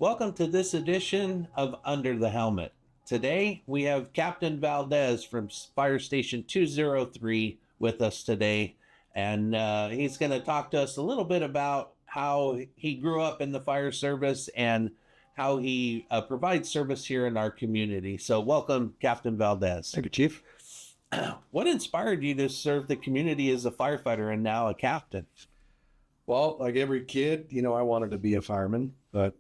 Welcome to this edition of Under the Helmet. Today we have Captain Valdez from Fire Station 203 with us today, and he's going to talk to us a little bit about how he grew up in the fire service and how he provides service here in our community. So welcome, Captain Valdez. Thank you, Chief. What inspired you to serve the community as a firefighter and now a captain? Well, like every kid, I wanted to be a fireman, but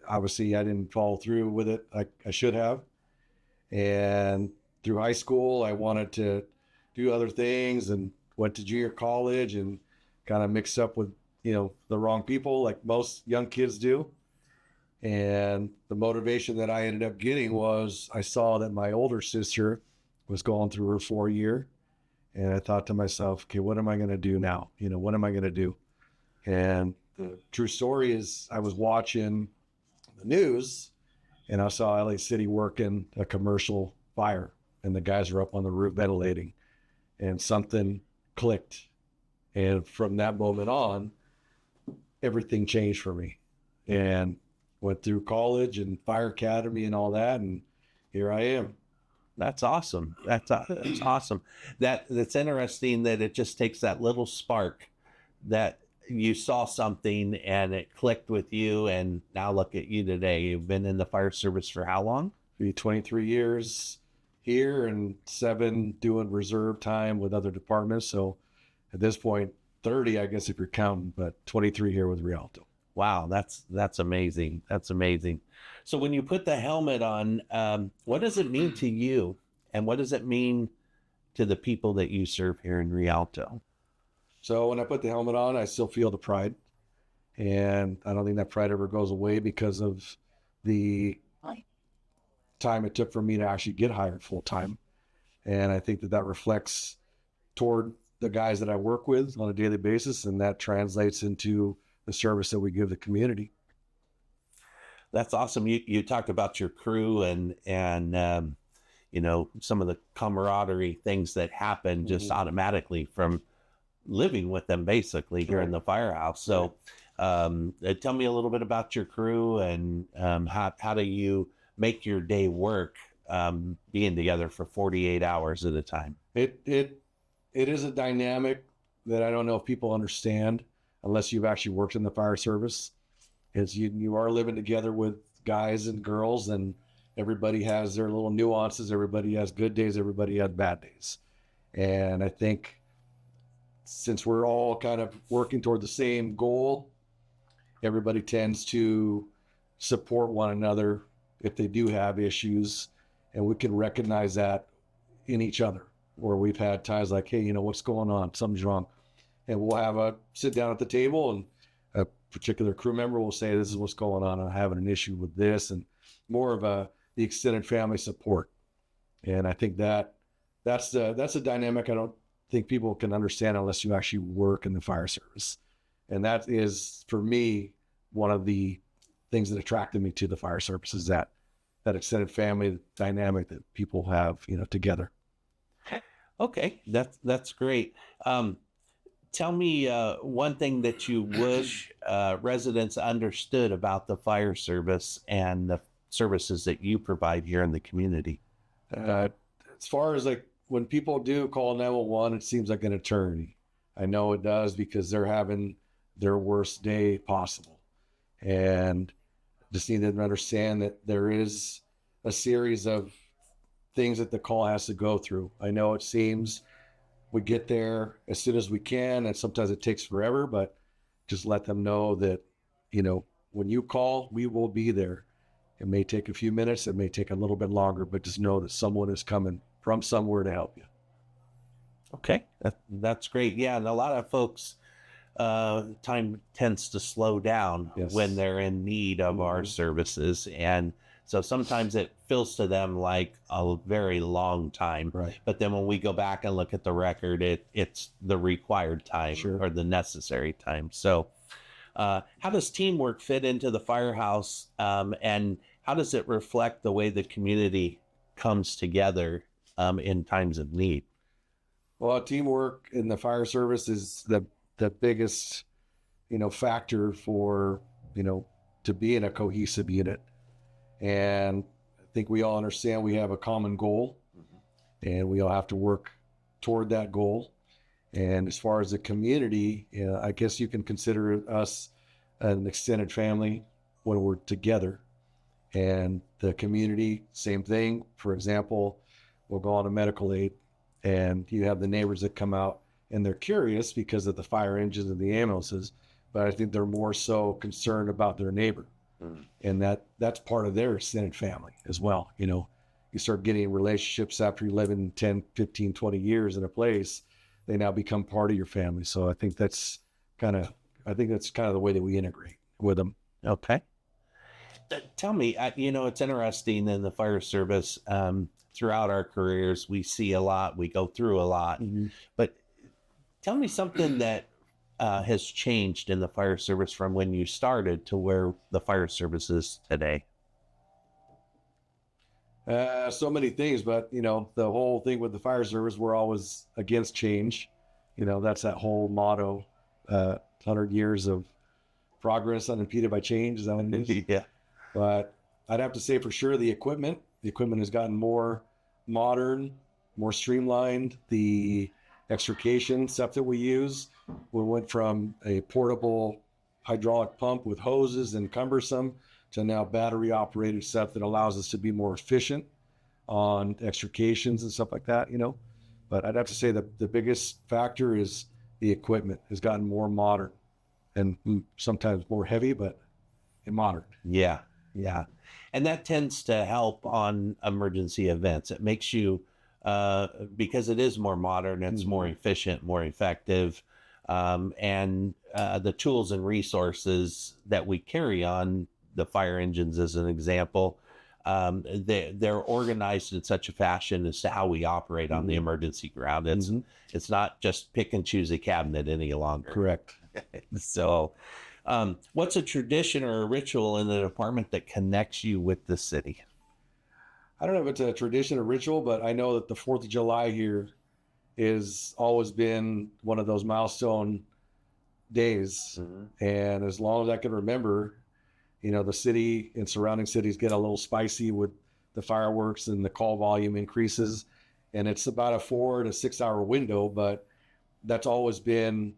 obviously I didn't follow through with it like I should have. And through high school, I wanted to do other things and went to junior college and kind of mixed up with, the wrong people like most young kids do. And the motivation that I ended up getting was I saw that my older sister was going through her 4 year. And I thought to myself, okay, what am I going to do now? What am I going to do? And the true story is I was watching the news and I saw LA City working a commercial fire and the guys were up on the roof ventilating and something clicked. And from that moment on, everything changed for me and went through college and fire academy and all that. And here I am. That's awesome. That's awesome. That's interesting that it just takes that little spark that you saw something and it clicked with you, and now look at you today. You've been in the fire service for how long? 23 years here and 7 doing reserve time with other departments. So at this point, 30, I guess if you're counting, but 23 here with Rialto. Wow, that's amazing. That's amazing. So when you put the helmet on, what does it mean to you? And what does it mean to the people that you serve here in Rialto? So when I put the helmet on, I still feel the pride. And I don't think that pride ever goes away because of the time it took for me to actually get hired full time. And I think that reflects toward the guys that I work with on a daily basis. And that translates into the service that we give the community. That's awesome. You talked about your crew and some of the camaraderie things that happen just automatically from living with them basically here in the firehouse. So tell me a little bit about your crew and how do you make your day work being together for 48 hours at a time? It is a dynamic that I don't know if people understand unless you've actually worked in the fire service. Is you are living together with guys and girls, and everybody has their little nuances. Everybody has good days. Everybody has bad days. And I think since we're all kind of working toward the same goal, everybody tends to support one another if they do have issues. And we can recognize that in each other, where we've had times like, hey, what's going on? Something's wrong. And we'll have a sit down at the table and a particular crew member will say, this is what's going on. I'm having an issue with this, and more of the extended family support. And I think that's a dynamic I don't think people can understand unless you actually work in the fire service. And that is, for me, one of the things that attracted me to the fire service is that extended family dynamic that people have, together. Okay, that's great. Tell me one thing that you wish residents understood about the fire service and the services that you provide here in the community. As far as like when people do call 911, it seems like an eternity. I know it does because they're having their worst day possible. And just need them to understand that there is a series of things that the call has to go through. I know it seems we get there as soon as we can, and sometimes it takes forever, but just let them know that, when you call, we will be there. It may take a few minutes, it may take a little bit longer, but just know that someone is coming from somewhere to help you. Okay, that's great. Yeah, and a lot of folks, time tends to slow down when they're in need of our services. And so sometimes it feels to them like a very long time. Right. But then when we go back and look at the record, it's the required time or the necessary time. So how does teamwork fit into the firehouse? And how does it reflect the way the community comes together in times of need? Well, teamwork in the fire service is the biggest, factor for, to to be in a cohesive unit. And I think we all understand we have a common goal, and we all have to work toward that goal. And as far as the community, I guess you can consider us an extended family when we're together. And the community, same thing. For example, we'll go on a medical aid, and you have the neighbors that come out, and they're curious because of the fire engines and the ambulances, but I think they're more so concerned about their neighbor. And that's part of their extended family as well. You know, you start getting relationships after you live in 10, 15, 20 years in a place, they now become part of your family. So I think that's kind of the way that we integrate with them. Okay. Tell me, it's interesting in the fire service. Throughout our careers, we see a lot, we go through a lot, but tell me something that has changed in the fire service from when you started to where the fire service is today. So many things, but the whole thing with the fire service, we're always against change. That's that whole motto, 100 years of progress unimpeded by change. Is that what it is? Yeah. But I'd have to say for sure the equipment has gotten more modern, more streamlined. The extrication stuff that we use, we went from a portable hydraulic pump with hoses and cumbersome to now battery operated stuff that allows us to be more efficient on extrications and stuff like that, But I'd have to say the biggest factor is the equipment has gotten more modern and sometimes more heavy, but modern. Yeah. Yeah. And that tends to help on emergency events. It makes you, because it is more modern, it's more efficient, more effective. And the tools and resources that we carry on the fire engines, as an example, they're organized in such a fashion as to how we operate on the emergency ground. It's not just pick and choose a cabinet any longer. Correct. So what's a tradition or a ritual in the department that connects you with the city? I don't know if it's a tradition or ritual, but I know that the 4th of July here has always been one of those milestone days. And as long as I can remember, the city and surrounding cities get a little spicy with the fireworks and the call volume increases. And it's about a 4 to 6 hour window, but that's always been,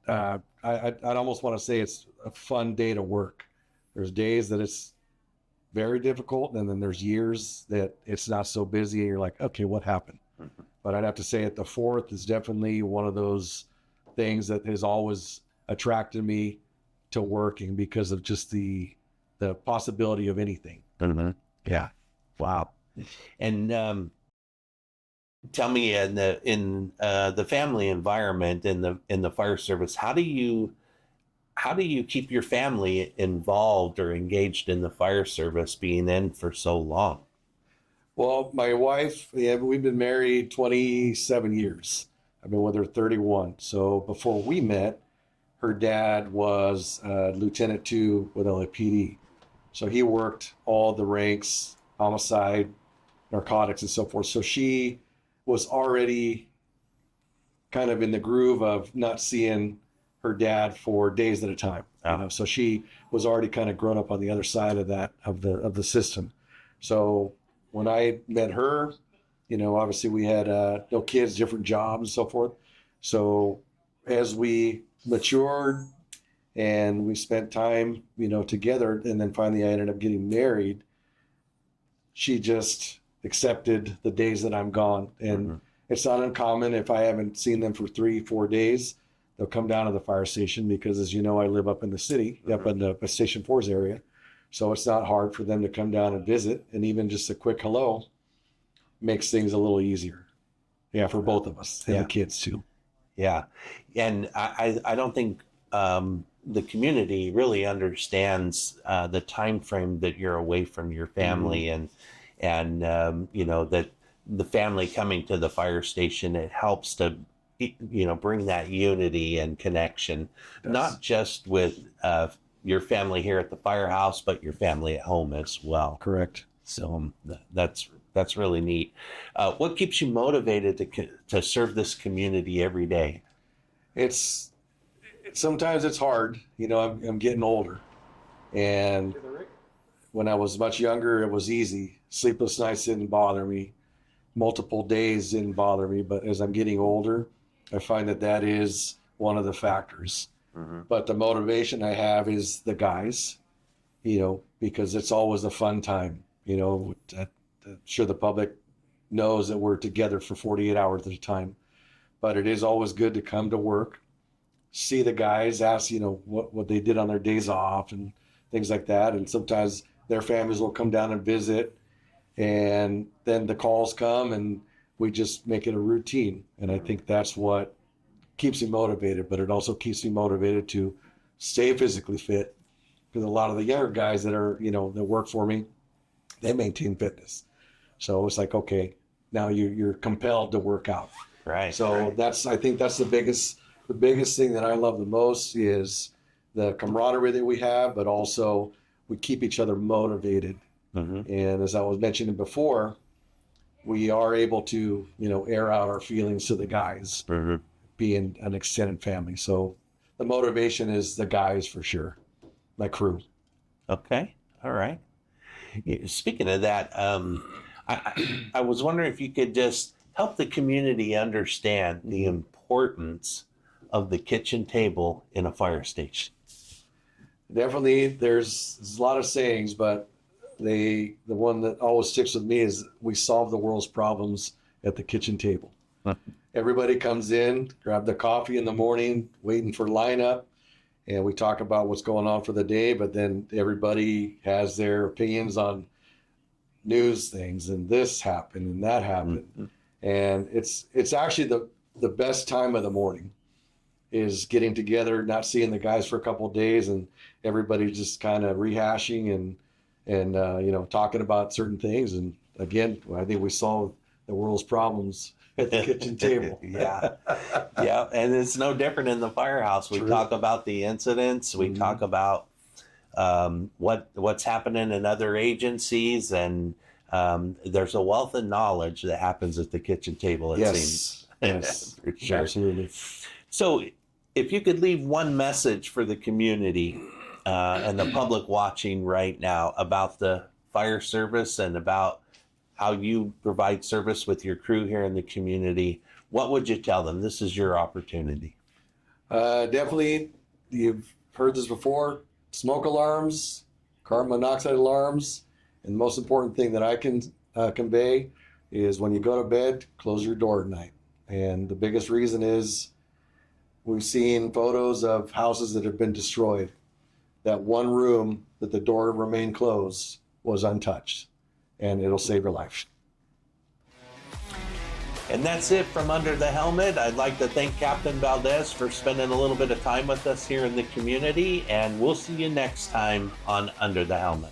I'd almost want to say it's a fun day to work. There's days that it's very difficult, and then there's years that it's not so busy and you're like, okay, what happened? But I'd have to say at the 4th is definitely one of those things that has always attracted me to working because of just the possibility of anything. Yeah. Wow. And tell me, in the family environment in the fire service, how do you keep your family involved or engaged in the fire service, being in for so long? Well, my wife, we've been married 27 years. I've been with her 31. So before we met, her dad was Lieutenant 2 with LAPD. So he worked all the ranks, homicide, narcotics, and so forth. So she was already kind of in the groove of not seeing her dad for days at a time. So she was already kind of grown up on the other side of that, of the system. So when I met her, obviously we had no kids, different jobs and so forth. So as we matured and we spent time, together, and then finally I ended up getting married, she just accepted the days that I'm gone. And it's not uncommon if I haven't seen them for 3-4 days, they'll come down to the fire station because, as you know, I live up in the city, up in the Station 4's area. So it's not hard for them to come down and visit. And even just a quick hello makes things a little easier. Yeah, for both of us and the kids too. Yeah. And I don't think the community really understands the time frame that you're away from your family, and that the family coming to the fire station, it helps to bring that unity and connection, not just with your family here at the firehouse, but your family at home as well. Correct. So that's really neat. What keeps you motivated to serve this community every day? Sometimes it's hard. I'm getting older, And when I was much younger, it was easy. Sleepless nights didn't bother me. Multiple days didn't bother me. But as I'm getting older, I find that that is one of the factors. Mm-hmm. But the motivation I have is the guys, because it's always a fun time. I'm sure the public knows that we're together for 48 hours at a time. But it is always good to come to work, see the guys, ask, what they did on their days off and things like that. And sometimes their families will come down and visit, and then the calls come and we just make it a routine. And I think that's what keeps me motivated, but it also keeps me motivated to stay physically fit, because a lot of the younger guys that are, that work for me, they maintain fitness. So it's like, okay, now you're compelled to work out. Right. So right. I think that's the biggest thing that I love the most is the camaraderie that we have, but also we keep each other motivated. Mm-hmm. And as I was mentioning before, we are able to, air out our feelings to the guys, Mm-hmm. being an extended family. So the motivation is the guys for sure, my crew. Okay. All right. Speaking of that, I was wondering if you could just help the community understand the importance of the kitchen table in a fire station. Definitely, there's a lot of sayings, but the one that always sticks with me is we solve the world's problems at the kitchen table. Everybody comes in, grab the coffee in the morning, waiting for lineup, and we talk about what's going on for the day, but then everybody has their opinions on news things, and this happened and that happened. Mm-hmm. And it's actually the best time of the morning is getting together, not seeing the guys for a couple of days, and everybody just kind of rehashing and talking about certain things. And again, I think we solve the world's problems at the kitchen table. Yeah. Yeah. And it's no different in the firehouse. We True. talk about the incidents. We Mhm. talk about what's happening in other agencies, and there's a wealth of knowledge that happens at the kitchen table, it seems. Yes. For sure. Absolutely. So if you could leave one message for the community and the public watching right now about the fire service and about how you provide service with your crew here in the community, what would you tell them? This is your opportunity. Definitely, you've heard this before, smoke alarms, carbon monoxide alarms, and the most important thing that I can convey is when you go to bed, close your door at night. And the biggest reason is we've seen photos of houses that have been destroyed. That one room that the door remained closed was untouched, and it'll save your life. And that's it from Under the Helmet. I'd like to thank Captain Valdez for spending a little bit of time with us here in the community, and we'll see you next time on Under the Helmet.